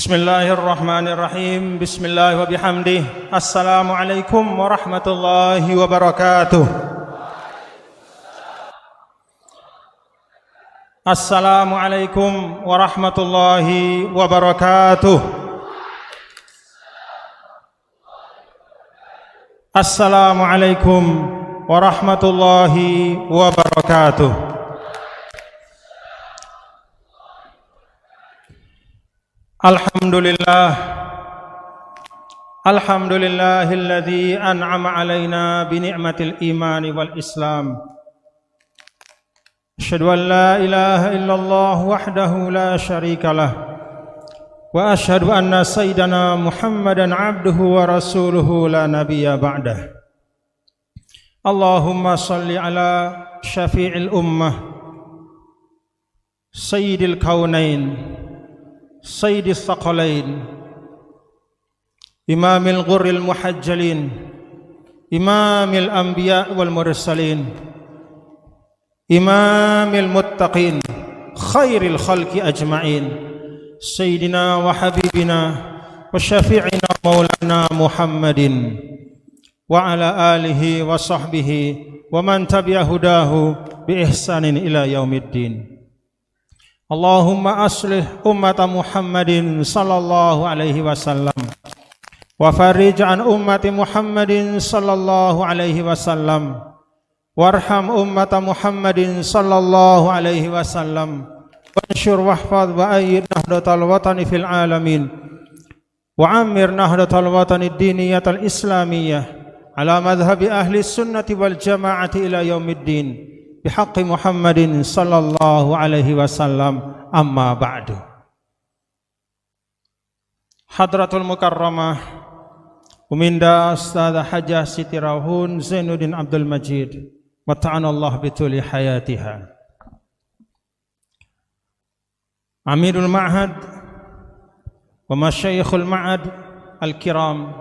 Bismillahirrahmanirrahim. Bismillah wa bihamdih. Assalamualaikum warahmatullahi wabarakatuh. Assalamualaikum warahmatullahi wabarakatuh. Assalamualaikum warahmatullahi wabarakatuh. Alhamdulillah, alhamdulillahilladzi an'ama alaina bi ni'matil imani wal islam. Asyhadu an la ilaha illallah wahdahu la syarikalah wa asyhadu anna sayyidana Muhammadan abduhu wa rasuluhu la nabiyya ba'dah. Allahumma salli ala syafi'il ummah sayyidil kaunain Sayyidi Thaqalain, Imamil Ghurril Muhajjalin, Imamil Anbiya wal Mursalin, Imamil Muttaqin, Khairil Khalqi Ajma'in, Sayyidina wa Habibina wa Syafi'ina Maulana Muhammadin wa ala alihi wa sahbihi wa man tabi'a hudahu bi ihsanin ila yaumiddin. Allahumma aslih ummata Muhammadin sallallahu alaihi wasallam wa farij an ummati Muhammadin sallallahu alaihi wasallam warham ummata Muhammadin sallallahu alaihi wasallam wansyur wahfadh wa ayyid nahdatal watani fil alamin wa ammir nahdatal watani diniyatal islamiyah ala madhhabi ahli sunnati wal jamaati ila yaumiddin bihaqqi Muhammadin sallallahu alaihi wasallam. Amma ba'du. Hadratul Mukarramah Uminda Ustadzah Hajah Siti Rauhun Zainuddin Abdul Majid wa ta'anallah bituli hayatiha. Amirul Ma'had wa masyayikhul Ma'had al-kiram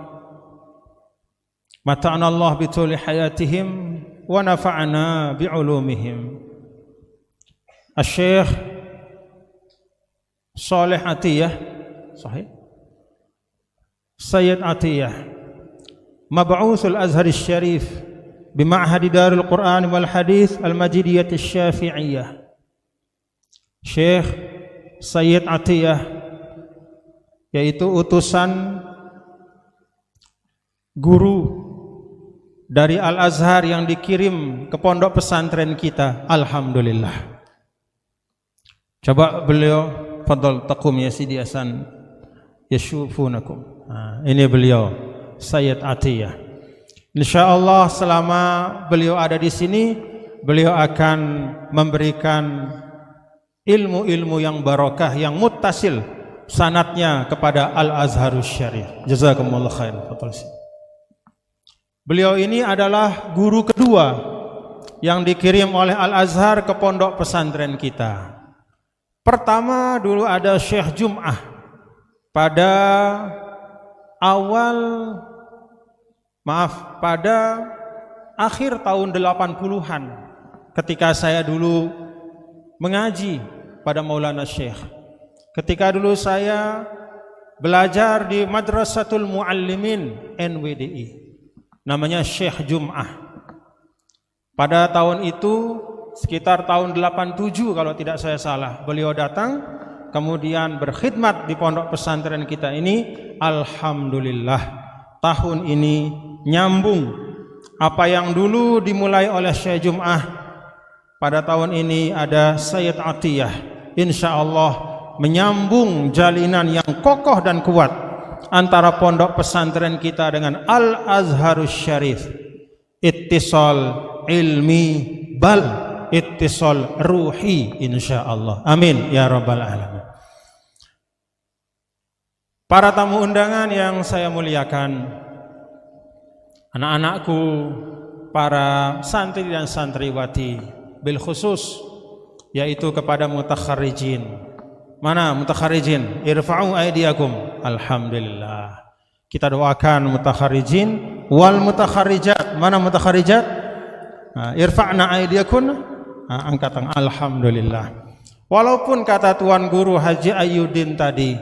wa ta'anallah bituli hayatihim wa nafa'ana bi'ulumihim. Asy-Syaikh Saleh Atiyah, sahih? Sayyid Atiyah, Mab'utsul Azhar Syarif bi Ma'had Darul Quran wal Hadits Al-Majidiyah Asy-Syafi'iyah. Syekh Sayyid Atiyah yaitu utusan guru dari Al-Azhar yang dikirim ke pondok pesantren kita. Alhamdulillah. Coba beliau fadal taqum ya Sidi Hasan yashufunakum. Ini beliau Sayyid Atiyah. Insyaallah selama beliau ada di sini, beliau akan memberikan ilmu-ilmu yang barakah, yang muttasil sanadnya kepada Al-Azharus Syarif. Jazakumullah khair. Beliau ini adalah guru kedua yang dikirim oleh Al-Azhar ke pondok pesantren kita. Pertama dulu ada Syekh Jum'ah pada akhir tahun 80-an ketika saya dulu mengaji pada Maulana Syekh. Ketika dulu saya belajar di Madrasatul Muallimin NWDI, namanya Syekh Jum'ah. Pada tahun itu sekitar tahun 87 kalau tidak saya salah, beliau datang kemudian berkhidmat di pondok pesantren kita ini. Alhamdulillah tahun ini nyambung apa yang dulu dimulai oleh Syekh Jum'ah. Pada tahun ini ada Sayyid Atiyah, insyaallah menyambung jalinan yang kokoh dan kuat antara pondok pesantren kita dengan Al-Azharus Syarif. Ittisal ilmi bal ittisal ruhi insyaallah. Amin ya rabbal alamin. Para tamu undangan yang saya muliakan, anak-anakku, para santri dan santriwati, bil khusus yaitu kepada mutakharrijin. Mana mutakharrijin? Irfa'u aydiyakum. Alhamdulillah. Kita doakan mutakharrijin wal mutakharrijat. Mana mutakharrijat? Irfa'na aydiyakum. Angkat tangan. Alhamdulillah. Walaupun kata Tuan Guru Haji Ayyuddin tadi,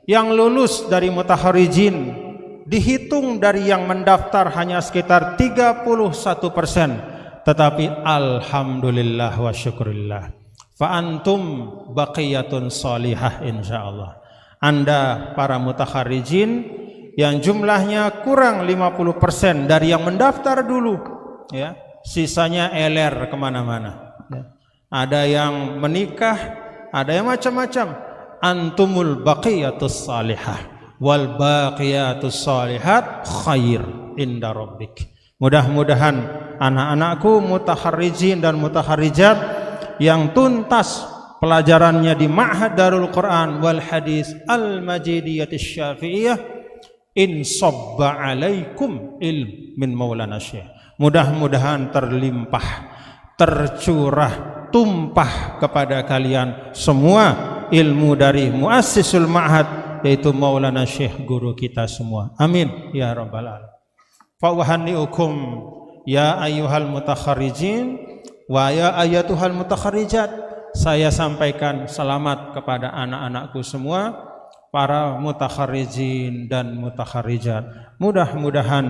Yang lulus dari mutakharijin dihitung dari yang mendaftar hanya sekitar 31%. Tetapi alhamdulillah wa syukurillah, fa antum baqiyatun salihah insyaallah. Anda para mutakharijin yang jumlahnya kurang 50% dari yang mendaftar dulu, ya, sisanya eler kemana-mana, ya. Ada yang menikah, ada yang macam-macam. Antumul baqiyatus salihah wal baqiyatus salihat khair inda rabbik. Mudah-mudahan anak-anakku mutakharijin dan mutakharijat yang tuntas pelajarannya di Ma'had Darul Quran wal Hadis Al-Majidiyatis Syafi'iyah, in sabba alaikum ilm min Maulana Syekh. Mudah-mudahan terlimpah, tercurah, tumpah kepada kalian semua ilmu dari muassisul ma'had, yaitu Maulana Syekh, guru kita semua. Amin ya rabbal alamin. Fa uhanniukum ya ayyuhal mutakharijin wa ya ayyatuhal mutakharijat. Saya sampaikan selamat kepada anak-anakku semua, para mutakharijin dan mutakharijat. Mudah-mudahan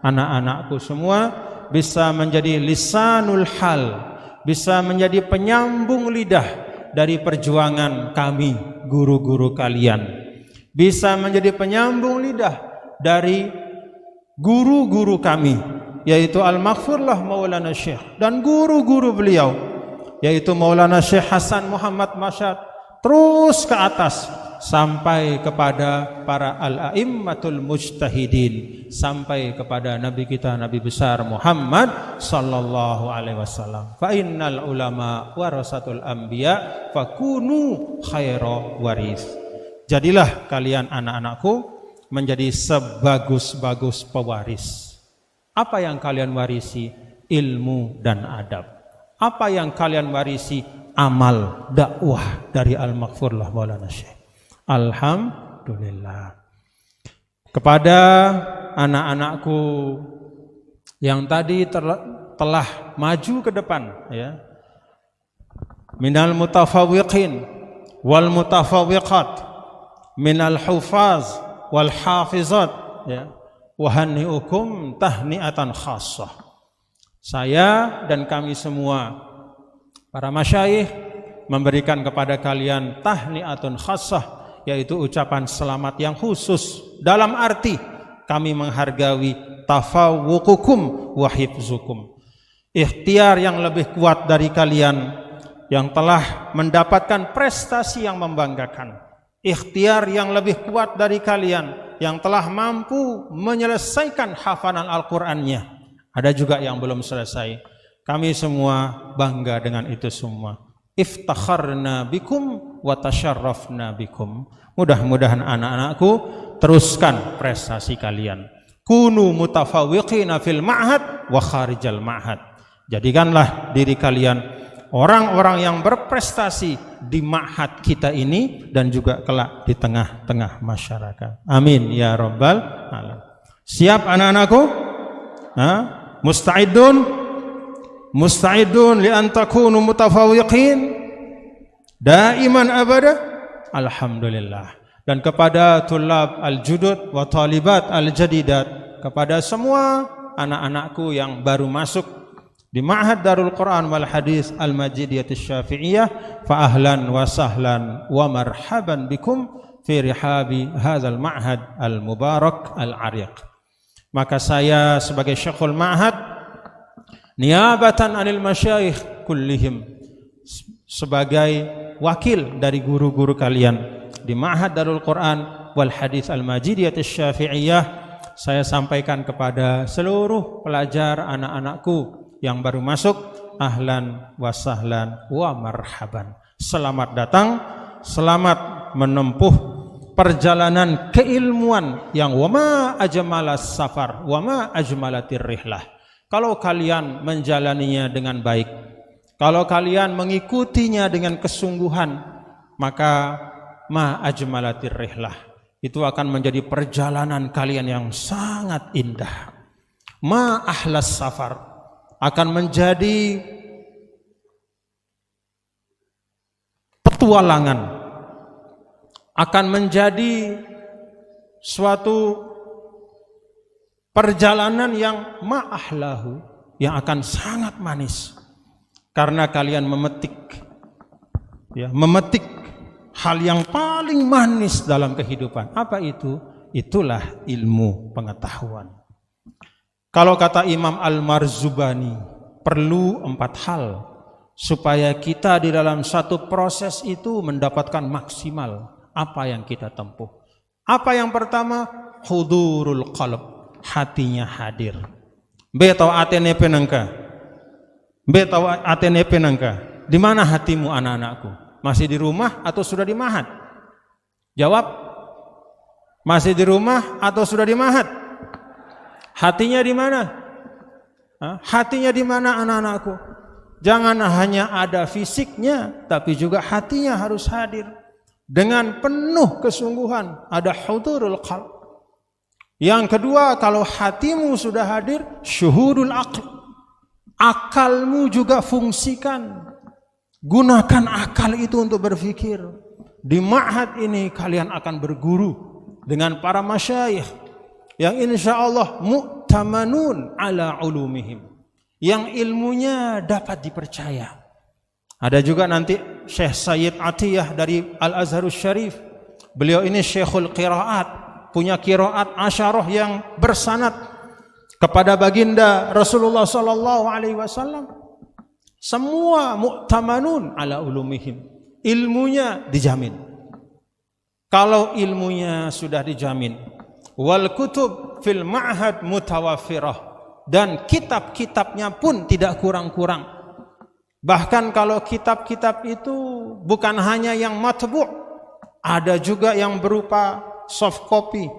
anak-anakku semua bisa menjadi lisanul hal, bisa menjadi penyambung lidah dari perjuangan kami guru-guru kalian, bisa menjadi penyambung lidah dari guru-guru kami, yaitu Al-Maghfurlah Maulana Syekh dan guru-guru beliau, yaitu Maulana Syekh Hasan Muhammad Masyad, terus ke atas sampai kepada para al-a'immatul mujtahidin, sampai kepada Nabi kita, Nabi besar Muhammad sallallahu alaihi wasallam. Fa innal ulama warasatul anbiya fakunu khaira waris. Jadilah kalian anak-anakku menjadi sebagus-bagus pewaris. Apa yang kalian warisi? Ilmu dan adab. Apa yang kalian warisi? Amal dakwah dari Al-Maghfurlah Maulana Syekh. Alhamdulillah. Kepada anak-anakku yang tadi telah maju ke depan, ya, minal mutafawwiqin wal mutafawwiqat, minal hufaz wal hafizat, ya, wahanniukum tahniatan khassah. Saya dan kami semua para masyayikh memberikan kepada kalian tahniatun khassah, yaitu ucapan selamat yang khusus, dalam arti kami menghargai tafawuqukum wa hifzukum, ikhtiar yang lebih kuat dari kalian yang telah mendapatkan prestasi yang membanggakan, ikhtiar yang lebih kuat dari kalian yang telah mampu menyelesaikan hafalan Al-Qur'annya. Ada juga yang belum selesai. Kami semua bangga dengan itu semua. Iftakharna bikum wa tasyarrafna bikum. Mudah-mudahan anak-anakku teruskan prestasi kalian. Kunu mutafawwiqina fil ma'had wa kharijal ma'had. Jadikanlah diri kalian orang-orang yang berprestasi di ma'had kita ini dan juga kelak di tengah-tengah masyarakat. Amin ya rabbal alamin. Siap anak-anakku? Musta'idun? Musta'idun li an takunu mutafawwiqin daiman abada. Alhamdulillah. Dan kepada tulab al-judud wa talibat al-jadidat, kepada semua anak-anakku yang baru masuk di Ma'had Darul Quran wal Hadis Al-Majidiyatis Syafi'iyah, fa ahlan wa sahlan wa marhaban bikum fi rihabi hadzal ma'had al-mubarak al-ariq. Maka saya sebagai Syekhul Ma'had niabatan anil masyayikh kullihim, sebagai wakil dari guru-guru kalian di Ma'had Darul Quran wal Hadis Al-Majidiyatis Syafi'iyah, saya sampaikan kepada seluruh pelajar anak-anakku yang baru masuk, ahlan wa sahlan wa marhaban. Selamat datang, selamat menempuh perjalanan keilmuan yang wama ajmalas safar wama ajmalatir rihlah. Kalau kalian menjalaninya dengan baik, kalau kalian mengikutinya dengan kesungguhan, maka ma ajmalatir rihlah, itu akan menjadi perjalanan kalian yang sangat indah. Ma ahlas safar, akan menjadi petualangan, akan menjadi suatu perjalanan yang ma'ahlahu, yang akan sangat manis karena kalian memetik hal yang paling manis dalam kehidupan. Apa itu? Itulah ilmu pengetahuan. Kalau kata Imam Al-Marzubani, perlu 4 hal supaya kita di dalam satu proses itu mendapatkan maksimal apa yang kita tempuh. Apa yang pertama? Hudurul qalb, hatinya hadir. Betau atene penangka. Betau atene penangka. Di mana hatimu anak-anakku? Masih di rumah atau sudah di mahat? Jawab. Masih di rumah atau sudah di mahat? Hatinya di mana? Hatinya di mana anak-anakku? Jangan hanya ada fisiknya, tapi juga hatinya harus hadir dengan penuh kesungguhan. Ada hudurul qalb. Yang kedua, kalau hatimu sudah hadir, syuhudul aql. Akalmu juga fungsikan. Gunakan akal itu untuk berpikir. Di ma'had ini kalian akan berguru dengan para masyayikh yang insya Allah mu'tamanun ala ulumihim, yang ilmunya dapat dipercaya. Ada juga nanti Syekh Sayyid Atiyah dari Al-Azharus Syarif. Beliau ini Syekhul Qiraat, punya qiraat asyarah yang bersanad kepada baginda Rasulullah sallallahu alaihi wasallam. Semua mu'tamanun ala ulumihim, ilmunya dijamin. Kalau ilmunya sudah dijamin, wal kutub fil ma'had mutawaffirah, dan kitab-kitabnya pun tidak kurang-kurang. Bahkan kalau kitab-kitab itu bukan hanya yang matbu', ada juga yang berupa soft copy.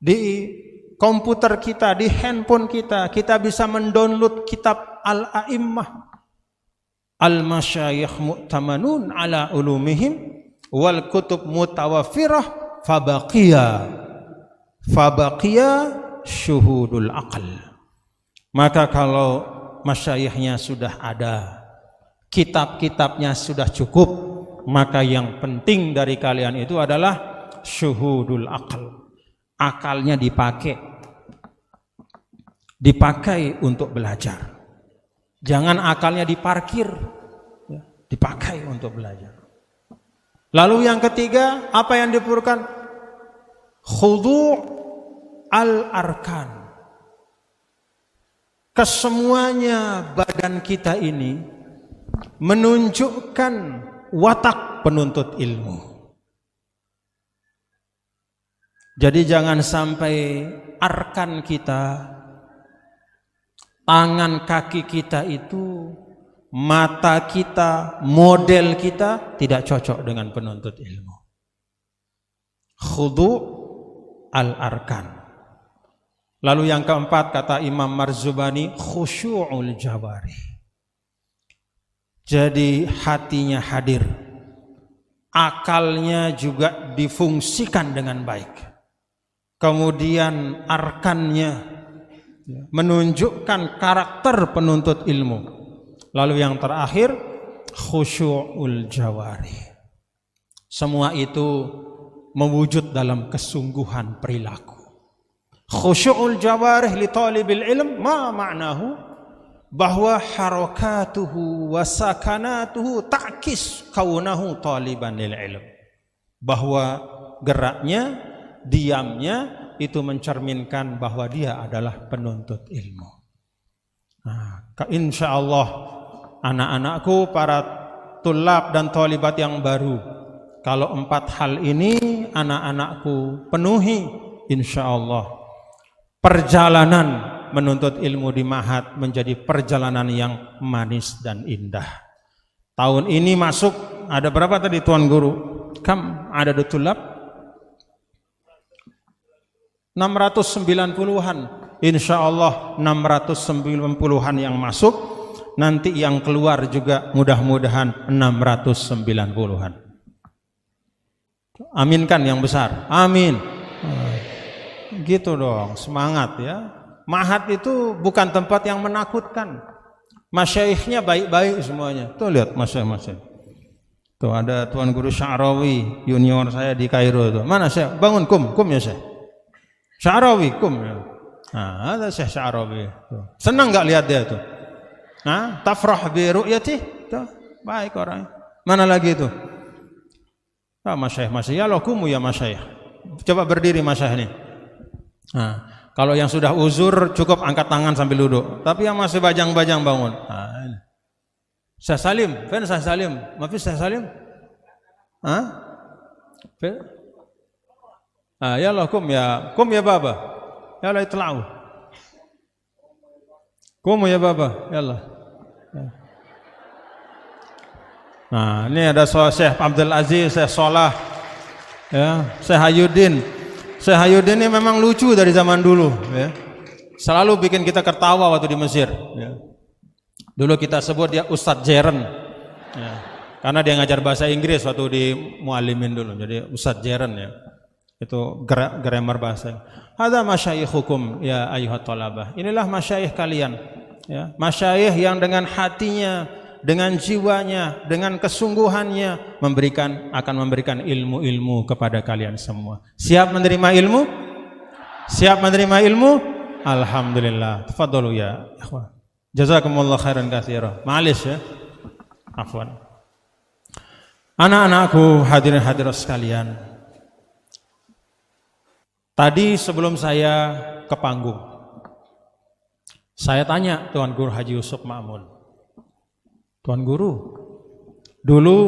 Di komputer kita, di handphone kita bisa mendownload kitab Al-A'immah. Al-masyayikh mu'tamanun ala ulumihim wal kutub mutawaffirah fabaqiya syuhudul aql. Maka kalau masyayikhnya sudah ada, kitab-kitabnya sudah cukup, maka yang penting dari kalian itu adalah syuhudul aql. Akalnya dipakai untuk belajar. Jangan akalnya diparkir, dipakai untuk belajar. Lalu yang ketiga, apa yang diperlukan? Khudu' al-arkan. Kesemuanya badan kita ini menunjukkan watak penuntut ilmu. Jadi jangan sampai arkan kita, tangan kaki kita itu, mata kita, model kita tidak cocok dengan penuntut ilmu. Khudu' al-arkan. Lalu yang keempat, kata Imam Marzubani, khusyu'ul jawarih. Jadi hatinya hadir, akalnya juga difungsikan dengan baik. Kemudian arkannya menunjukkan karakter penuntut ilmu. Lalu yang terakhir, khusyu'ul jawarih. Semua itu mewujud dalam kesungguhan perilaku. Khusyu'ul jawarih li talibil ilm, ma ma'nahu, bahwa harakatuhu wa sakanatuhu ta'kis kaunahu taliban lil ilm. Bahwa geraknya, diamnya itu mencerminkan bahwa dia adalah penuntut ilmu. Nah, insyaallah anak-anakku, para tulab dan talibat yang baru, kalau 4 hal ini anak-anakku penuhi, insyaallah perjalanan menuntut ilmu di Ma'had menjadi perjalanan yang manis dan indah. Tahun ini masuk, ada berapa tadi Tuan Guru? Kam ada tulab? 690-an. Insyaallah 690-an yang masuk, nanti yang keluar juga mudah-mudahan 690-an. Aminkan yang besar. Amin. Gitu dong, semangat ya. Ma'had itu bukan tempat yang menakutkan. Masyaikhnya baik-baik semuanya. Tuh lihat masyayikh. Tuh ada Tuan Guru Sya'rawi, junior saya di Kairo tuh. Mana Syekh? Bangun kum ya Syekh. Sya'rawi kum ya. Nah, ada Syekh Sya'rawi. Senang enggak lihat dia tuh? Nah, tafrah bi ru'yati. Tuh, baik orang. Mana lagi itu? Ah, masyayikh. Ya Allah kumu ya masyayikh. Coba berdiri masyayikh nih. Nah, kalau yang sudah uzur cukup angkat tangan sambil duduk. Tapi yang masih bajang-bajang bangun. Nah, ini. Syekh Salim, fen Syekh Salim, mafis Syekh Salim? Hah? Ya Allah kum ya baba. Ya Allah itla'u. Kum ya baba, ya Allah. Nah, ini ada Syekh Abdul Aziz, Syekh Solah, ya, Syekh Hayuddin. Syekh Hayuddin ini memang lucu dari zaman dulu, ya. Selalu bikin kita ketawa waktu di Mesir. Ya. Dulu kita sebut dia Ustadz Jeren, ya. Karena dia ngajar bahasa Inggris waktu di Muallimin dulu, jadi Ustadz Jeren ya. Itu grammar bahasa. Ada masyayikh hukum ya ayuhat talabah. Inilah masyayikh kalian, ya. Masyayikh yang dengan hatinya, dengan jiwanya, dengan kesungguhannya akan memberikan ilmu-ilmu kepada kalian semua. Siap menerima ilmu? Siap menerima ilmu? Alhamdulillah. Tafadhalu ya ikhwan. Jazakumullah khairan katsira. Ma'alish ya. Afwan. Anak-anakku, hadirin hadirat sekalian. Tadi sebelum saya ke panggung, saya tanya Tuan Guru Haji Yusuf Ma'mun. Tuan Guru, dulu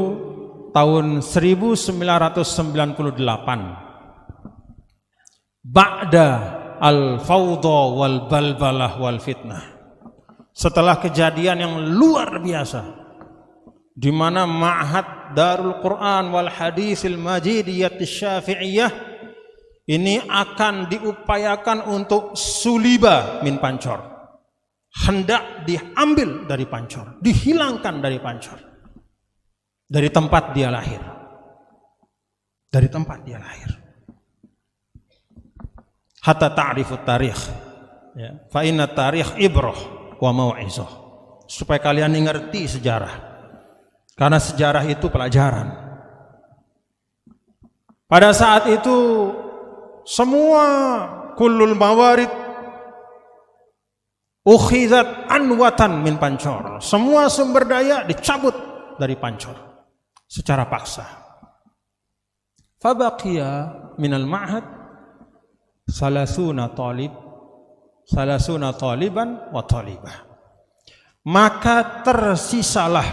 tahun 1998, ba'da al-fawdha wal balbalah wal fitnah. Setelah kejadian yang luar biasa di mana Ma'had Darul Quran wal Hadisil Majidiyah Syafi'iyah ini akan diupayakan untuk suliba min Pancor, hendak diambil dari Pancor, dihilangkan dari Pancor, dari tempat dia lahir, hatta ta'rifut tarikh, ya, fa inna tarikh ibrah wa mau'izah, supaya kalian ngerti sejarah, karena sejarah itu pelajaran. Pada saat itu semua kullul mawarid ukhizat anwatan min Pancor, semua sumber daya dicabut dari Pancor secara paksa. Fabaqiya minal ma'had salasuna taliban wa talibah. Maka tersisalah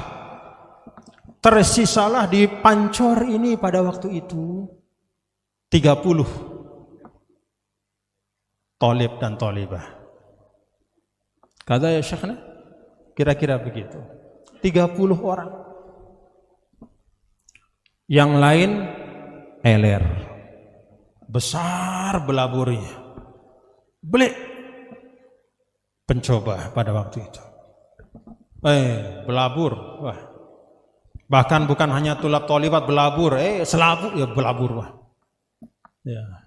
di Pancor ini pada waktu itu 30 talib dan talibah. Kata ya Syekhna, kira-kira begitu. 30 orang. Yang lain eler. Besar belaburnya. Belik. Pencoba pada waktu itu. Belabur. Wah. Bahkan bukan hanya tulab tolibat belabur, selabur ya belabur. Wah. Ya.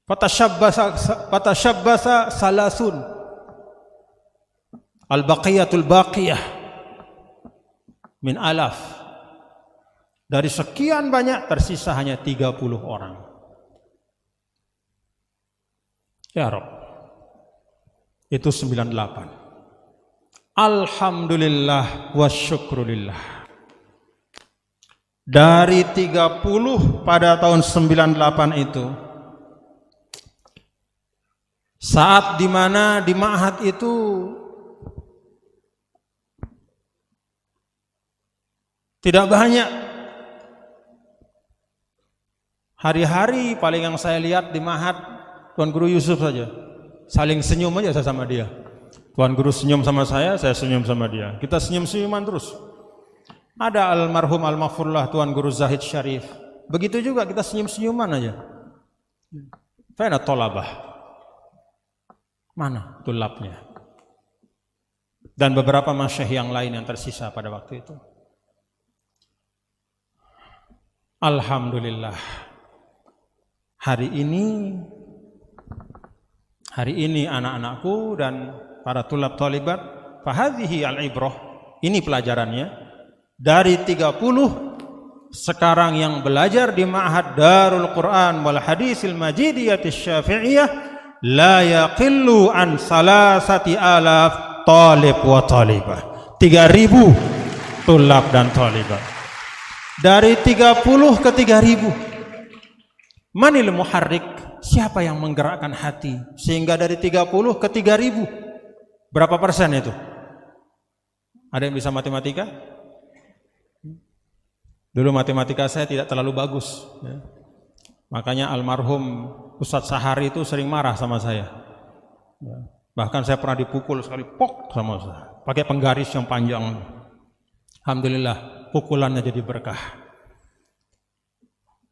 Fatashabbasa salasun. Al-baqiyatul baqiyah min alaf. Dari sekian banyak tersisa hanya 30 orang. Ya Rabb. Itu 98. Alhamdulillah wa syukrulillah. Dari 30 pada tahun 98 itu, saat dimana di Ma'had itu tidak banyak, hari-hari paling yang saya lihat di Ma'had Tuan Guru Yusuf saja, saling senyum aja saya sama dia. Tuan Guru senyum sama saya senyum sama dia. Kita senyum-senyuman terus. Ada almarhum al-maghfurlah Tuan Guru Zahid Syarif. Begitu juga kita senyum-senyuman aja. Fa'ina tolabah. Mana tulabnya? Dan beberapa masyayikh yang lain yang tersisa pada waktu itu. Alhamdulillah. Hari ini anak-anakku dan para tulab talibat, fahadhihi al-ibrah, ini pelajarannya, Dari 30 sekarang yang belajar di Ma'had Darul Quran wal Hadisil Majidiyatis Syafi'iyah la yaqillu an 3,000 talib wa talibah. 3.000 tulab dan talibah. Dari 30 ke 3.000. Manil muharrik? Siapa yang menggerakkan hati sehingga dari 30 ke 3.000? Berapa persen itu? Ada yang bisa matematika? Dulu matematika saya tidak terlalu bagus, ya. Makanya almarhum Ustadz Sahari itu sering marah sama saya, ya. Bahkan saya pernah dipukul sekali, pok sama saya, pakai penggaris yang panjang. Alhamdulillah pukulannya jadi berkah.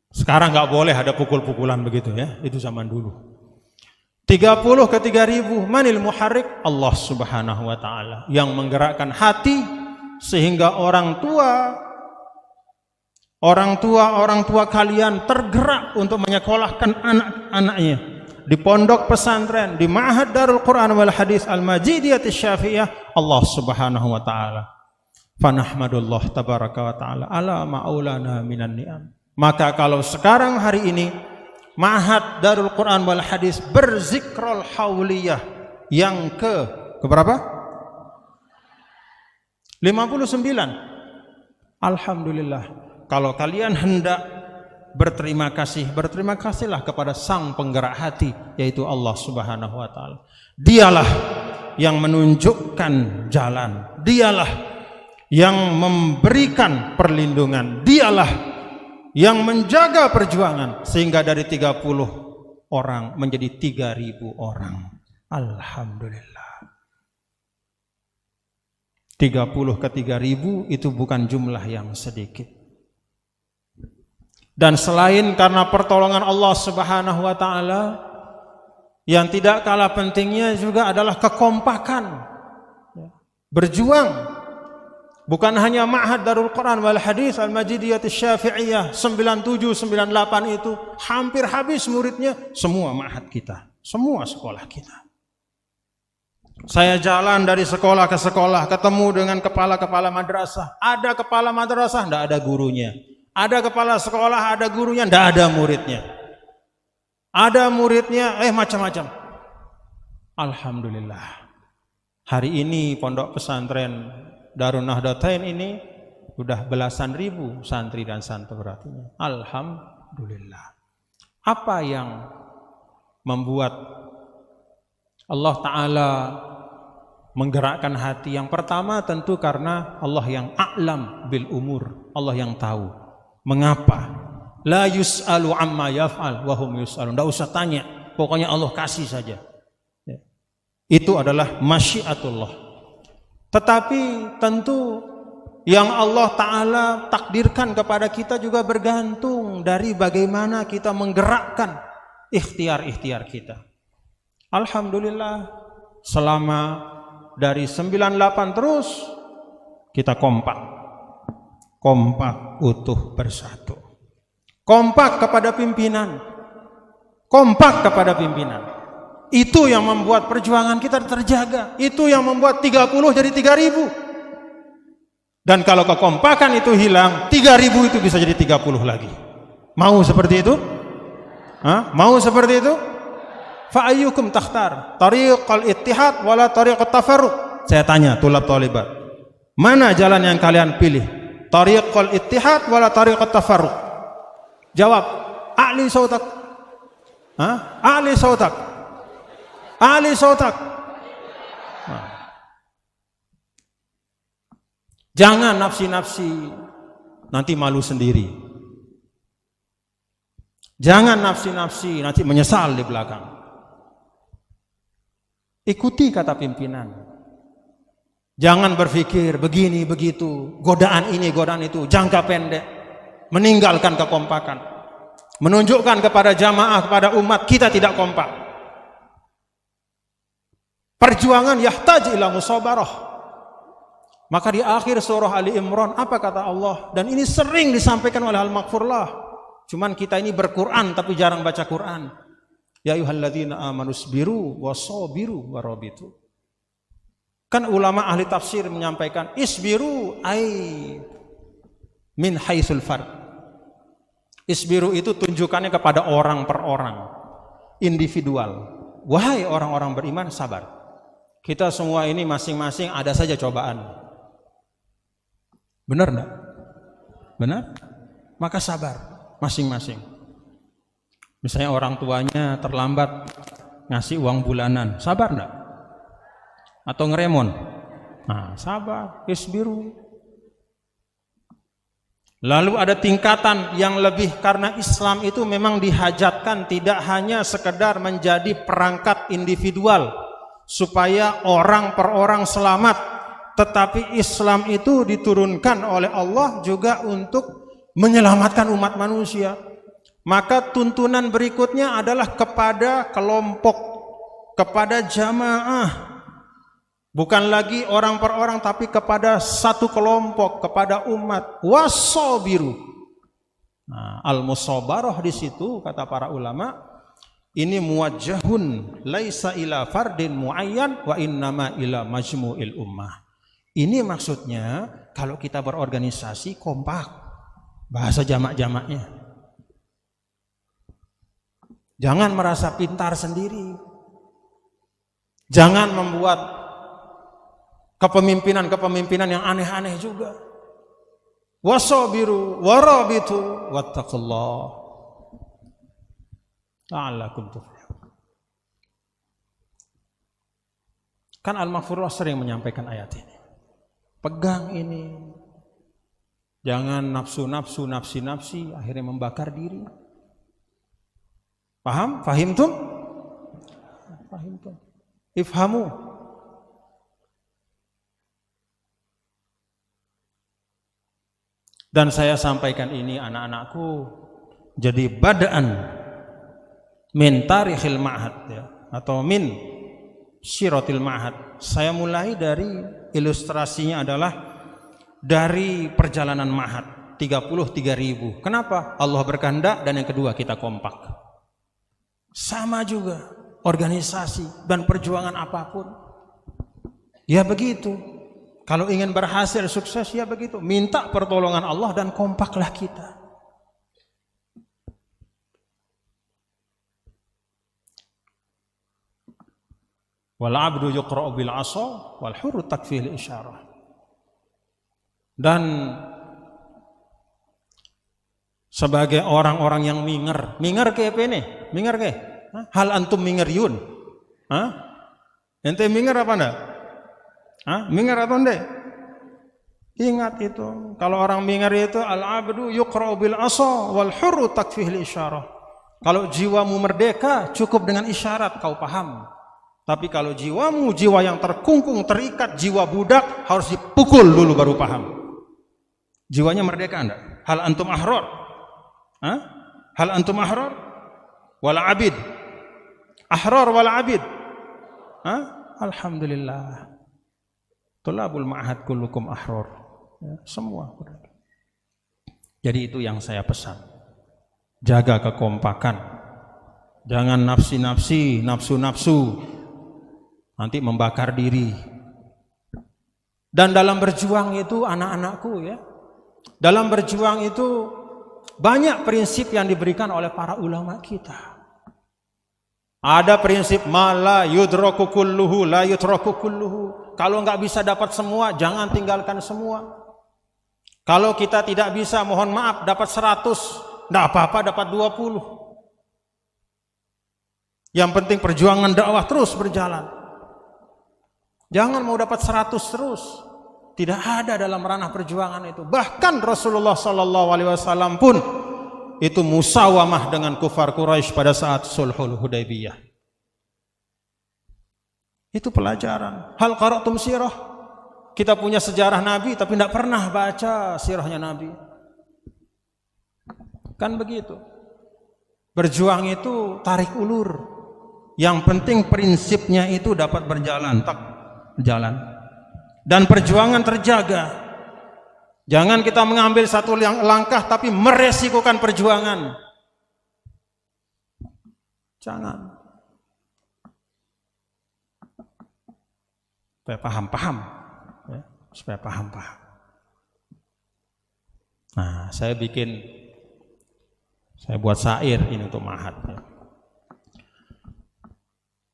Sekarang nggak boleh ada pukul-pukulan begitu, ya. Itu zaman dulu. 30 ke 3.000. Manil muharrik? Allah Subhanahu wa ta'ala yang menggerakkan hati sehingga orang tua kalian tergerak untuk menyekolahkan anak-anaknya di pondok pesantren, di Ma'had Darul Quran wal Hadis Al-Majidiyatis Syafi'iyah. Allah Subhanahu wa ta'ala. Fanahmadullah tabaraka wa ta'ala ala ma'aulana minan ni'am. Maka kalau sekarang hari ini Ma'had Darul Quran wal Hadis berzikrul hauliyah yang ke berapa? 59. Alhamdulillah. Kalau kalian hendak berterima kasih, berterima kasihlah kepada sang penggerak hati, yaitu Allah Subhanahu wa ta'ala. Dialah yang menunjukkan jalan, dialah yang memberikan perlindungan, dialah yang menjaga perjuangan sehingga dari 30 orang menjadi 3.000 orang. Alhamdulillah. 30 ke 3.000 itu bukan jumlah yang sedikit. Dan selain karena pertolongan Allah Subhanahu wa ta'ala, yang tidak kalah pentingnya juga adalah kekompakan, berjuang. Bukan hanya Ma'had Darul Quran wal Hadis Al-Majidiyatis Syafi'iyah 97, 98 itu hampir habis muridnya. Semua ma'had kita, semua sekolah kita. Saya jalan dari sekolah ke sekolah, ketemu dengan kepala-kepala madrasah. Ada kepala madrasah, tidak ada gurunya. Ada kepala sekolah, ada gurunya, tidak ada muridnya. Ada muridnya, macam-macam. Alhamdulillah. Hari ini pondok pesantren Darun Nahdlatain ini sudah belasan ribu santri dan santriwatinya. Alhamdulillah. Apa yang membuat Allah Ta'ala menggerakkan hati? Yang pertama tentu karena Allah yang a'lam bil umur. Allah yang tahu. Mengapa? La yus'alu amma yaf'al wa hum yus'alun. Tidak usah tanya, pokoknya Allah kasih saja. Itu adalah masyiatullah. Tetapi tentu yang Allah Ta'ala takdirkan kepada kita juga bergantung dari bagaimana kita menggerakkan ikhtiar-ikhtiar kita. Alhamdulillah, selama dari 98 terus kita kompak utuh bersatu, kompak kepada pimpinan, itu yang membuat perjuangan kita terjaga, itu yang membuat 30 jadi 3.000. Dan kalau kekompakan itu hilang, 3.000 itu bisa jadi 30 lagi. Mau seperti itu? Mau seperti itu? Fa ayyukum takhtar tariqal ittihad wala tariqat tafarruq. Saya tanya tulab talibat, mana jalan yang kalian pilih? Tariqul ittihad wala tariqat tafarruq? Jawab, a'li sautak. A'li sautak. A'li sautak. Jangan nafsi-nafsi, nanti malu sendiri. Jangan nafsi-nafsi, nanti menyesal di belakang. Ikuti kata pimpinan. Jangan berpikir begini begitu, godaan ini godaan itu, jangka pendek, meninggalkan kekompakan, menunjukkan kepada jamaah, kepada umat kita tidak kompak. Perjuangan yahtaj ila musabarah. Maka di akhir surah Ali Imran apa kata Allah? Dan ini sering disampaikan oleh Al-Maghfurlah. Cuman kita ini berquran tapi jarang baca Quran. Ya ayyuhalladzina amanu sabiru wasabiru warabitu. Kan ulama ahli tafsir menyampaikan isbiru ay min haitsul fard. Isbiru itu tunjukannya kepada orang per orang, individual. Wahai orang-orang beriman, sabar. Kita semua ini masing-masing ada saja cobaan. Benar enggak? Benar? Maka sabar masing-masing. Misalnya orang tuanya terlambat ngasih uang bulanan, sabar enggak? Atau ngeremon? Nah, sabar, isbiru. Lalu ada tingkatan yang lebih, karena Islam itu memang dihajatkan tidak hanya sekedar menjadi perangkat individual supaya orang per orang selamat, tetapi Islam itu diturunkan oleh Allah juga untuk menyelamatkan umat manusia. Maka tuntunan berikutnya adalah kepada kelompok, kepada jamaah. Bukan lagi orang per orang, tapi kepada satu kelompok, kepada umat. Wasobiru. Nah, al-musabarah di situ kata para ulama, ini muwajjahun laisa ila fardin muayyan wa innama ila majmu'il ummah. Ini maksudnya kalau kita berorganisasi kompak, bahasa jamak-jamaknya. Jangan merasa pintar sendiri. Jangan membuat kepemimpinan yang aneh-aneh juga. Wasabiru warabitu wattaqullah la'allakum tuflihun. Kan Al-Maghfurullah sering menyampaikan ayat ini. Pegang ini. Jangan nafsu-nafsu, nafsi-nafsi akhirnya membakar diri. Paham? Fahimtum? Fahimtum. Ifhamu. Dan saya sampaikan ini anak-anakku jadi badaan min tarikhil ma'had ya, atau min syiratil ma'had. Saya mulai dari ilustrasinya adalah dari perjalanan ma'had 33.000. Kenapa? Allah berkehendak, dan yang kedua kita kompak. Sama juga organisasi dan perjuangan apapun. Ya begitu. Kalau ingin berhasil sukses ya begitu. Minta pertolongan Allah dan kompaklah kita. Wal abdu yuqra'u bil 'asa wal hurru takfil isyarah. Dan sebagai orang-orang yang minger ke apa ini? Minger ke? Hal antum mingeryun? Ente minger apa enggak? Minger atau enggak? Ingat itu. Kalau orang minger itu al-abdu yuqra'u bil 'asa wal hurru takfihil isyarah. Kalau jiwamu merdeka cukup dengan isyarat kau paham. Tapi kalau jiwamu jiwa yang terkungkung, terikat, jiwa budak, harus dipukul dulu baru paham. Jiwanya merdeka enggak? Hal antum ahrar? Hal antum ahrar? Wal abid? Ahrar wal abid? Alhamdulillah. Tulabul ma'had kullukum ahrar. Ya, semua. Jadi itu yang saya pesan. Jaga kekompakan. Jangan nafsi-nafsi, nafsu-nafsu. Nanti membakar diri. Dan dalam berjuang itu anak-anakku ya. Dalam berjuang itu banyak prinsip yang diberikan oleh para ulama kita. Ada prinsip la yudraku kulluhu, la yutraku kulluhu. Kalau nggak bisa dapat semua, jangan tinggalkan semua. Kalau kita tidak bisa, mohon maaf, dapat 100, nggak apa-apa dapat 20. Yang penting perjuangan dakwah terus berjalan. Jangan mau dapat 100 terus. Tidak ada dalam ranah perjuangan itu. Bahkan Rasulullah SAW pun itu musawamah dengan kufar Quraisy pada saat Sulhul Hudaybiyah. Itu pelajaran. Hal qara'tum sirah? Kita punya sejarah Nabi tapi tidak pernah baca sirahnya Nabi. Kan begitu. Berjuang itu tarik ulur. Yang penting prinsipnya itu dapat berjalan, jalan. Dan perjuangan terjaga. Jangan kita mengambil satu langkah tapi meresikokan perjuangan. Jangan. Supaya paham-paham. Ya, supaya paham-paham. Nah, saya buat syair ini untuk ma'had.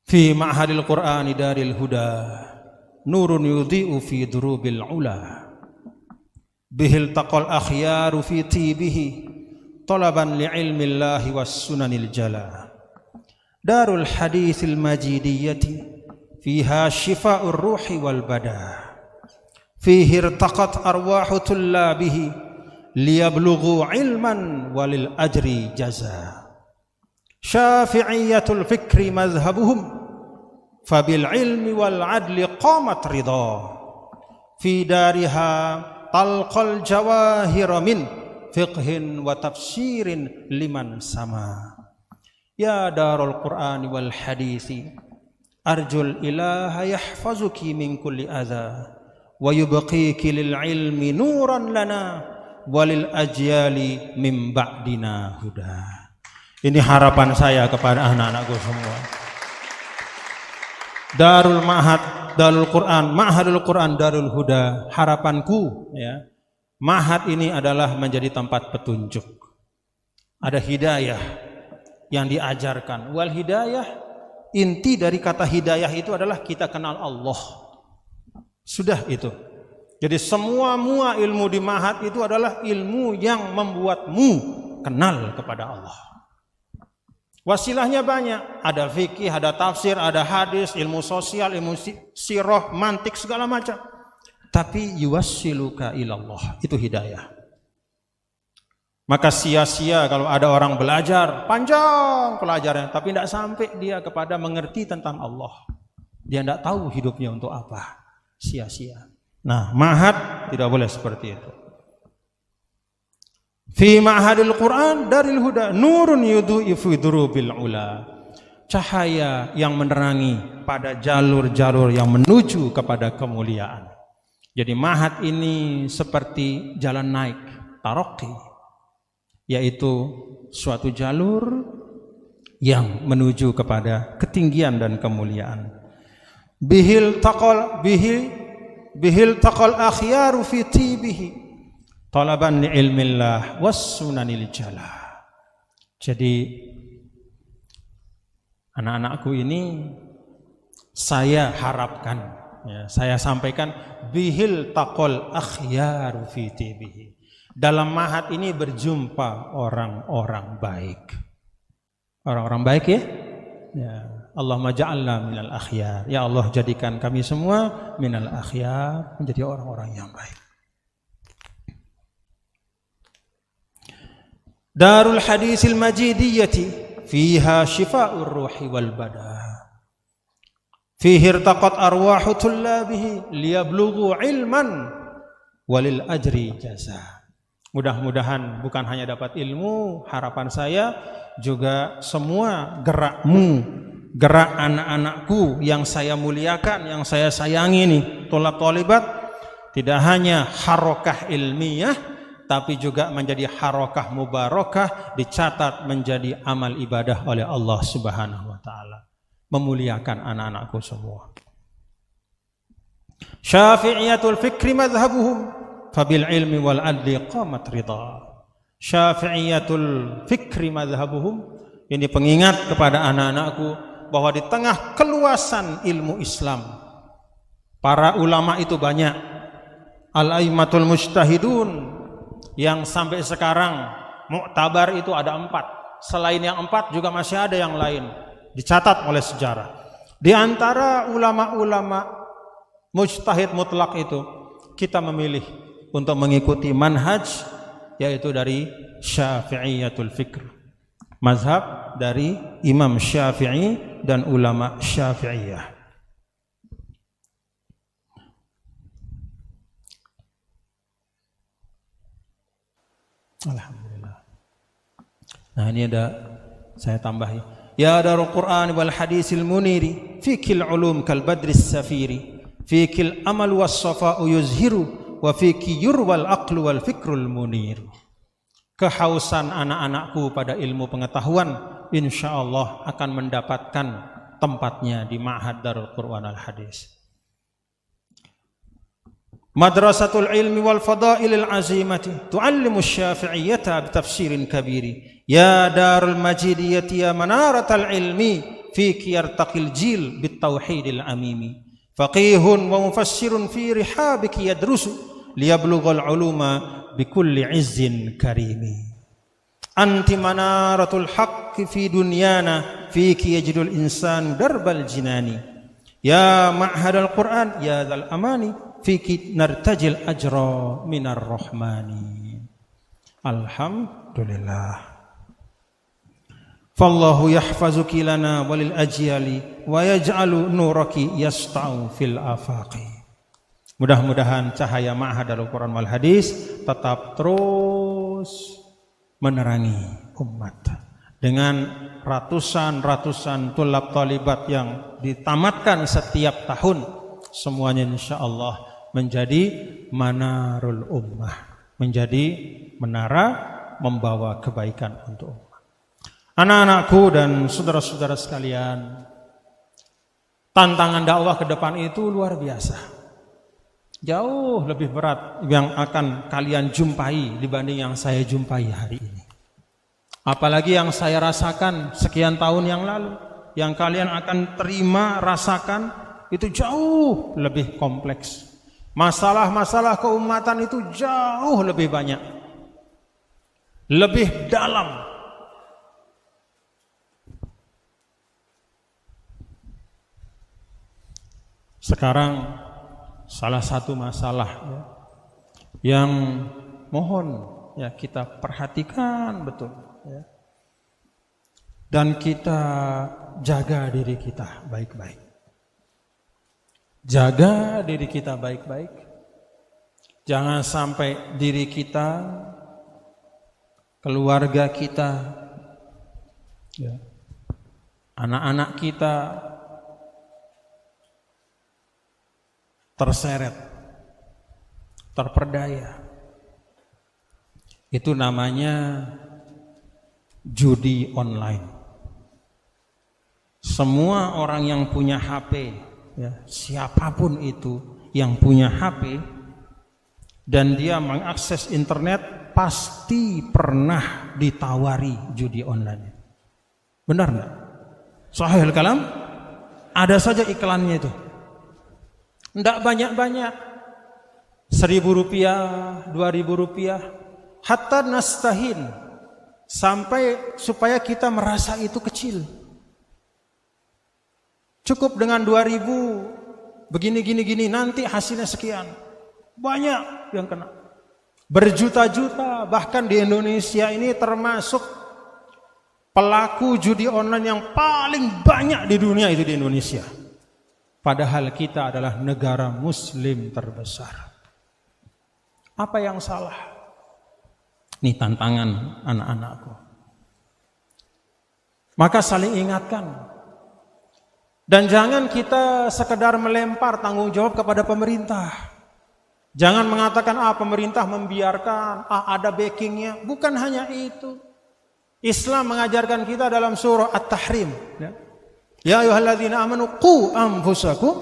Fi ma'hadil Qur'ani daril huda nurun yudhi'u fi durubil ula bihil taqal akhyaru fi tibihi talaban li'ilmillahi was sunanil jala darul hadithil majidiyyati fiha shifa'ur ruhi wal bada fihi irtaqat arwahu tullabihi liyablughu ilman walil ajri jaza syafi'iyatul fikri madhhabuhum fabil ilmi wal adli qamat ridha fi dariha talqal jawahir min fiqhin wa tafsirin liman sama ya darul qur'ani wal hadithi arjul ilaha yahfazuki min kulli adha wa yubqiki lil ilmi nuran lana walil ajyali min ba'dina huda. Ini harapan saya kepada anak-anakku semua. Darul Ma'had, Darul Quran, Ma'hadul Quran, Darul Huda. Harapanku, ya, Ma'had ini adalah menjadi tempat petunjuk. Ada hidayah yang diajarkan. Wal hidayah, inti dari kata hidayah itu adalah kita kenal Allah. Sudah itu. Jadi semua ilmu di Ma'had itu adalah ilmu yang membuatmu kenal kepada Allah. Wasilahnya banyak, ada fikih, ada tafsir, ada hadis, ilmu sosial, ilmu sirah, mantik, segala macam. Tapi yuwassiluka ilallah, itu hidayah. Maka sia-sia kalau ada orang belajar, panjang pelajaran, tapi tidak sampai dia kepada mengerti tentang Allah. Dia tidak tahu hidupnya untuk apa, sia-sia. Nah, Ma'had tidak boleh seperti itu. Fi ma'hadil Quran daril huda nurun yudhi'u fi durubil ula. Cahaya yang menerangi pada jalur-jalur yang menuju kepada kemuliaan. Jadi Ma'had ini seperti jalan naik, taraqi, yaitu suatu jalur yang menuju kepada ketinggian dan kemuliaan. Bihil taqal akhyaru fi tibihi talaban li ilmillah was sunanil jala. Jadi anak-anakku ini saya harapkan, ya, saya sampaikan bihil taqal akhyaru fi tibihi. Dalam Ma'had ini berjumpa orang-orang baik. Orang-orang baik, ya? Ya, Allahumma ja'alna minal akhyar. Ya Allah, jadikan kami semua minal akhyar, menjadi orang-orang yang baik. Darul hadisil majidiyyati fiha shifa'ur ruhi wal bada. Fihi irtaqat arwahu tullabihi liyablughu ilman walil ajri jaza. Mudah-mudahan bukan hanya dapat ilmu, harapan saya juga semua gerakmu, gerak anak-anakku yang saya muliakan, yang saya sayangi nih, tolab-tolibat, tidak hanya harokah ilmiah, tapi juga menjadi harokah mubarakah, dicatat menjadi amal ibadah oleh Allah Subhanahu wa ta'ala. Memuliakan anak-anakku semua. Syafi'iyatul fikri madhhabuhum fabil ilmi wal adli qamat ridha. Syafi'iyatul fikri madhhabuhum, ini pengingat kepada anak-anakku bahwa di tengah keluasan ilmu Islam, para ulama itu banyak. Al-aimatul mujtahidun, yang sampai sekarang muktabar itu ada 4. Selain yang 4 juga masih ada yang lain, dicatat oleh sejarah. Di antara ulama-ulama mujtahid mutlak itu, kita memilih untuk mengikuti manhaj, yaitu dari Syafi'iyatul fikr, mazhab dari Imam Syafi'i dan ulama Syafi'iyah. Alhamdulillah. Nah, ini ada saya tambahi. Ya darul Quran wal hadisil muniri fikil ulum kal badris safiri fikil amal was safa'u yuzhiru wa fiki yurwal aqlu wal fikrul munir. Kehausan anak-anakku pada ilmu pengetahuan insyaallah akan mendapatkan tempatnya di Ma'had Darul Quran al Hadis. Madrasatul ilmi wal fadailil azimati tuallimu syafi'iyyata bitafsirin kabiri. Ya darul majidiyati ya manaratal ilmi fiki yartaqil jil bitauhidil amimi. Faqihun wa mufassirun fi rihabiki yadrusu liyablughal uluma bikulli izzin karimi. Anti manaratul haqqi fi dunyana fiki yajidul insanu darbal jinani. Ya ma'hadal Qur'an ya dzal amani fiki nartajil ajra minar rahmani. Alhamdulillah. Fallahu yahfazuki lana walil ajyali wa yaj'alu nuraki yasta'u fil afaqi. Mudah-mudahan cahaya ma'hadal Quran wal hadis tetap terus menerangi umat dengan ratusan tulab talibat yang ditamatkan setiap tahun. Semuanya insyaallah menjadi manarul ummah, menjadi menara membawa kebaikan untuk umat. Anak-anakku dan saudara-saudara sekalian, tantangan dakwah ke depan itu luar biasa. Jauh lebih berat yang akan kalian jumpai dibanding yang saya jumpai hari ini. Apalagi yang saya rasakan sekian tahun yang lalu, yang kalian akan terima, rasakan, itu jauh lebih kompleks. Masalah-masalah keumatan itu jauh lebih banyak, lebih dalam. Sekarang salah satu masalah yang mohon kita perhatikan betul dan kita jaga diri kita baik-baik. Jaga diri kita baik-baik. Jangan sampai diri kita, keluarga kita, anak-anak kita terseret, terperdaya. Itu namanya judi online. Semua orang yang punya HP, siapapun itu yang punya HP dan dia mengakses internet pasti pernah ditawari judi online. Benar nggak? Sahihul kalam, ada saja iklannya itu. Tidak banyak-banyak, 1.000 rupiah, 2.000 rupiah, hatta nastahin, sampai supaya kita merasa itu kecil. Cukup dengan 2.000, begini, nanti hasilnya sekian. Banyak yang kena, berjuta-juta, bahkan di Indonesia ini termasuk pelaku judi online yang paling banyak di dunia itu di Indonesia. Padahal kita adalah negara muslim terbesar. Apa yang salah? Ini tantangan anak-anakku. Maka saling ingatkan. Dan jangan kita sekedar melempar tanggung jawab kepada pemerintah. Jangan mengatakan pemerintah membiarkan, ada backingnya. Bukan hanya itu. Islam mengajarkan kita dalam surah At-Tahrim. Ya ayyuhalladzina amanu qu anfusakum.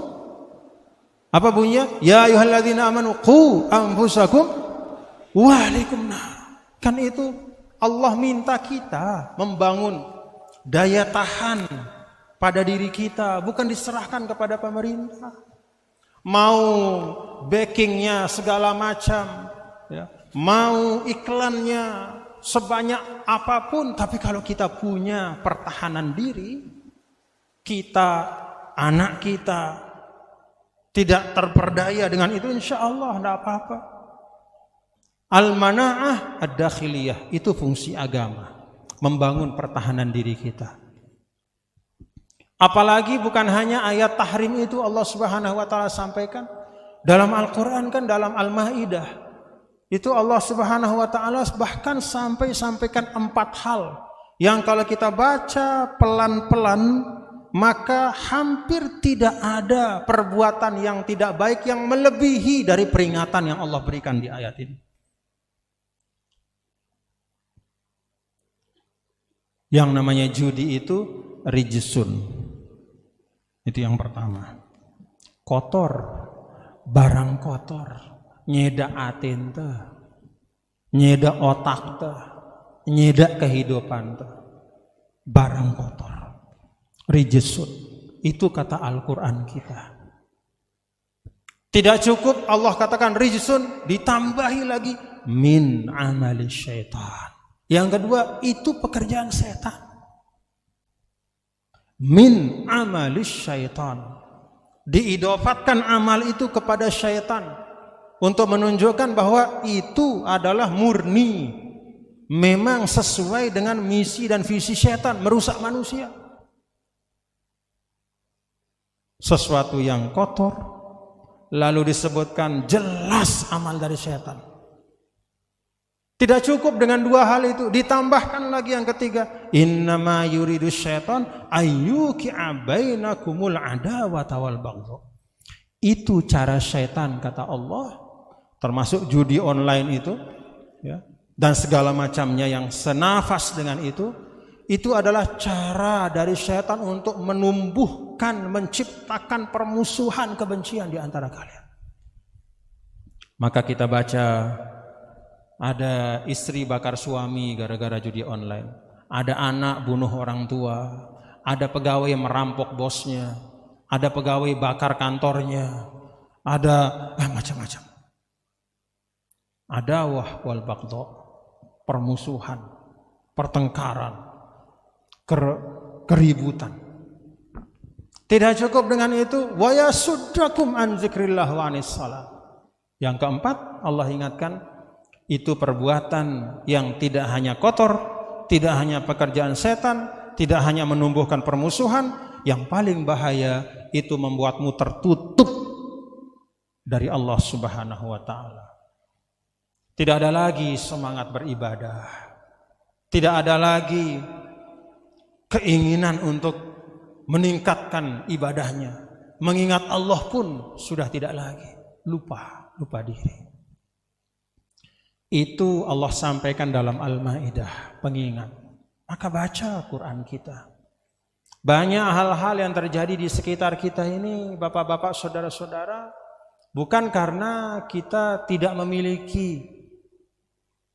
Apa bunyinya? Ya ayyuhalladzina amanu qu anfusakum wa ahlikum nar. Kan itu Allah minta kita membangun daya tahan pada diri kita, bukan diserahkan kepada pemerintah. Mau backingnya segala macam, mau iklannya sebanyak apapun, tapi kalau kita punya pertahanan diri, kita, anak kita tidak terperdaya dengan itu, insya Allah tidak apa-apa. Al-mana'ah ad-dakhiliyah, itu fungsi agama, membangun pertahanan diri kita. Apalagi bukan hanya ayat tahrim itu Allah Subhanahu wa taala sampaikan dalam Al-Qur'an, kan dalam Al-Maidah itu Allah Subhanahu wa taala bahkan sampaikan 4 hal yang kalau kita baca pelan-pelan maka hampir tidak ada perbuatan yang tidak baik yang melebihi dari peringatan yang Allah berikan di ayat ini. Yang namanya judi itu rijsun. Itu yang pertama. Kotor, barang kotor. nyeda atin teh, nyeda otak teh, nyeda kehidupan teh, barang kotor, rijisun. Itu kata Al-Quran kita. Tidak cukup Allah katakan rijisun, ditambahi lagi min amali syaitan. Yang kedua, itu pekerjaan setan. Min amali syaitan. Diidofatkan amal itu kepada syaitan untuk menunjukkan bahwa itu adalah murni, memang sesuai dengan misi dan visi syaitan, merusak manusia. Sesuatu yang kotor, lalu disebutkan jelas amal dari syaitan. Tidak cukup dengan dua hal itu, ditambahkan lagi yang ketiga, innama yuridus syaitan ayyuki'a bainakumul adawata wal baghdha. Itu cara syaitan kata Allah, termasuk judi online itu, ya, dan segala macamnya yang senafas dengan itu adalah cara dari syaitan untuk menumbuhkan, menciptakan permusuhan, kebencian di antara kalian. Maka kita baca, ada istri bakar suami gara-gara judi online, ada anak bunuh orang tua, ada pegawai yang merampok bosnya, ada pegawai bakar kantornya, ada macam-macam. Adawah wal baghdha, permusuhan, pertengkaran, keributan. Tidak cukup dengan itu, wa yasuddakum an dzikrillah wa anis shalah. Yang keempat, Allah ingatkan, itu perbuatan yang tidak hanya kotor, tidak hanya pekerjaan setan, tidak hanya menumbuhkan permusuhan, yang paling bahaya itu membuatmu tertutup dari Allah Subhanahu wa taala. Tidak ada lagi semangat beribadah. Tidak ada lagi keinginan untuk meningkatkan ibadahnya. Mengingat Allah pun sudah tidak lagi. Lupa diri. Itu Allah sampaikan dalam Al-Maidah, pengingat. Maka baca Quran kita. Banyak hal-hal yang terjadi di sekitar kita ini, bapak-bapak, saudara-saudara, bukan karena kita tidak memiliki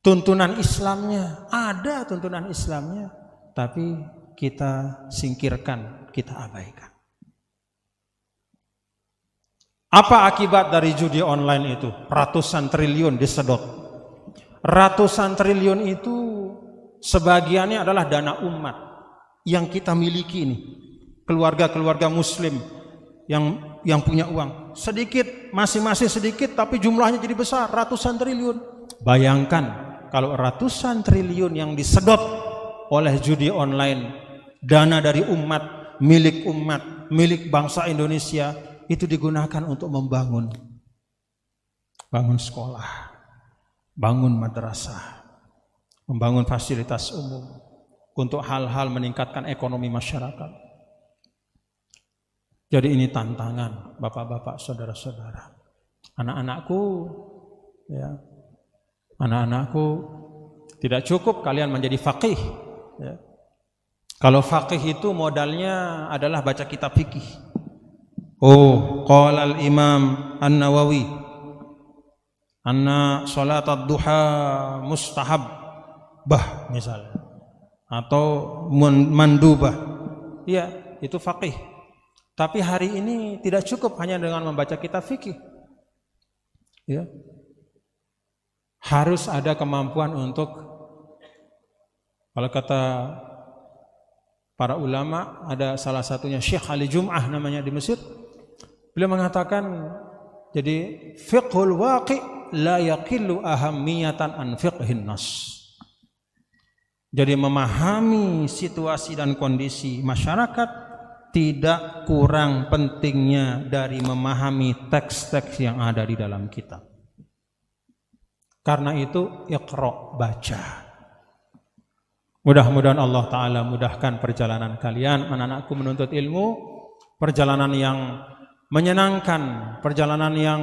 tuntunan Islamnya. Ada tuntunan Islamnya, tapi kita singkirkan, kita abaikan. Apa akibat dari judi online itu? Ratusan triliun disedot. Ratusan triliun itu sebagiannya adalah dana umat yang kita miliki ini. Keluarga-keluarga muslim yang punya uang. Sedikit, masing-masing sedikit, tapi jumlahnya jadi besar, ratusan triliun. Bayangkan kalau ratusan triliun yang disedot oleh judi online, dana dari umat, milik bangsa Indonesia, itu digunakan untuk bangun sekolah, bangun madrasah, membangun fasilitas umum untuk hal-hal meningkatkan ekonomi masyarakat. Jadi ini tantangan bapak-bapak, saudara-saudara. Anak-anakku, ya, anak-anakku, tidak cukup kalian menjadi faqih. Ya. Kalau faqih itu modalnya adalah baca kitab fikih. Oh, qala al-Imam An-Nawawi anna salat ad-duha mustahab bah misalnya, atau mandubah. Ya, itu faqih. Tapi hari ini tidak cukup hanya dengan membaca kitab fikih. Ya. Harus ada kemampuan untuk, kalau kata para ulama, ada salah satunya Syekh Ali Jum'ah namanya di Mesir. Beliau mengatakan, jadi fiqhul waqi' la yaqillu ahammiyatan an fiqhin nas. Jadi memahami situasi dan kondisi masyarakat tidak kurang pentingnya dari memahami teks-teks yang ada di dalam kitab. Karena itu iqra, baca. Mudah-mudahan Allah Ta'ala mudahkan perjalanan kalian, anak-anakku menuntut ilmu, perjalanan yang menyenangkan, perjalanan yang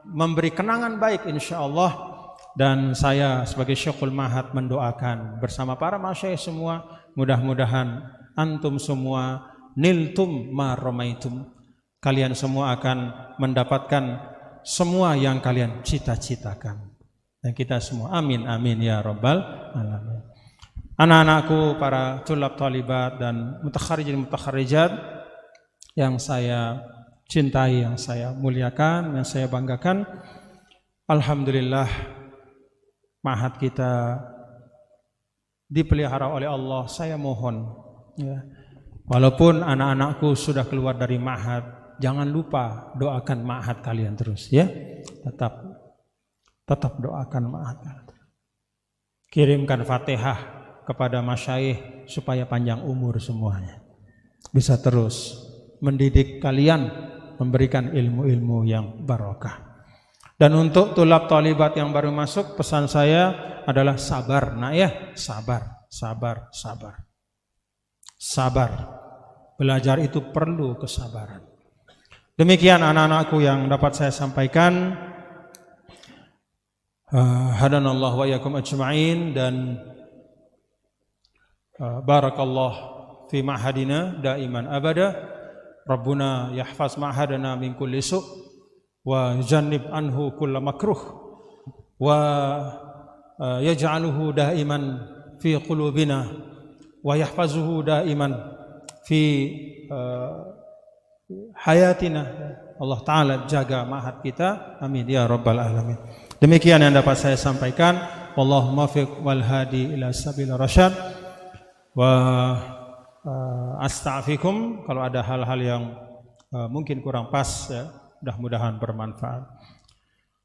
memberi kenangan baik insyaallah. Dan saya sebagai Syekhul Mahad mendoakan bersama para masyayikh semua, mudah-mudahan antum semua niltum ma ramaitum, kalian semua akan mendapatkan semua yang kalian cita-citakan. Dan kita semua amin amin ya rabbal alamin. Anak-anakku, para tulab talibat dan mutakharijin mutakharijat yang saya cintai, yang saya muliakan, yang saya banggakan, alhamdulillah ma'had kita dipelihara oleh Allah. Saya mohon ya, walaupun anak-anakku sudah keluar dari ma'had, jangan lupa doakan ma'had kalian terus ya. Tetap doakan ma'had kalian. Kirimkan Fatihah kepada masyayikh supaya panjang umur semuanya, bisa terus mendidik kalian, memberikan ilmu-ilmu yang barokah. Dan untuk tulab talibat yang baru masuk, pesan saya adalah sabar, nak ya, sabar. Belajar itu perlu kesabaran. Demikian anak-anakku yang dapat saya sampaikan. Hadanallahu wa iyyakum ajma'in, dan barakallah fi ma'hadina daiman abada. Rabbuna yahfaz ma'hadana min kulli su' wa jannib anhu kulla makruh wa yaj'aluhu daiman fi qulubina wa yahfazuhu daiman fi hayatina. Allah Ta'ala jaga ma'had kita, amin ya rabbal alamin. Demikian yang dapat saya sampaikan. Wallahu muwaffiq wal hadi ila sabil rasyad. Wa astaghfirukum kalau ada hal-hal yang mungkin kurang pas ya, mudah-mudahan bermanfaat.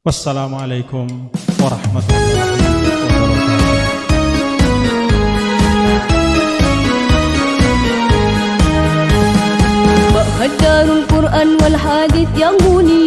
Wassalamualaikum warahmatullahi wabarakatuh. Darul Quran wal hadith yang mulia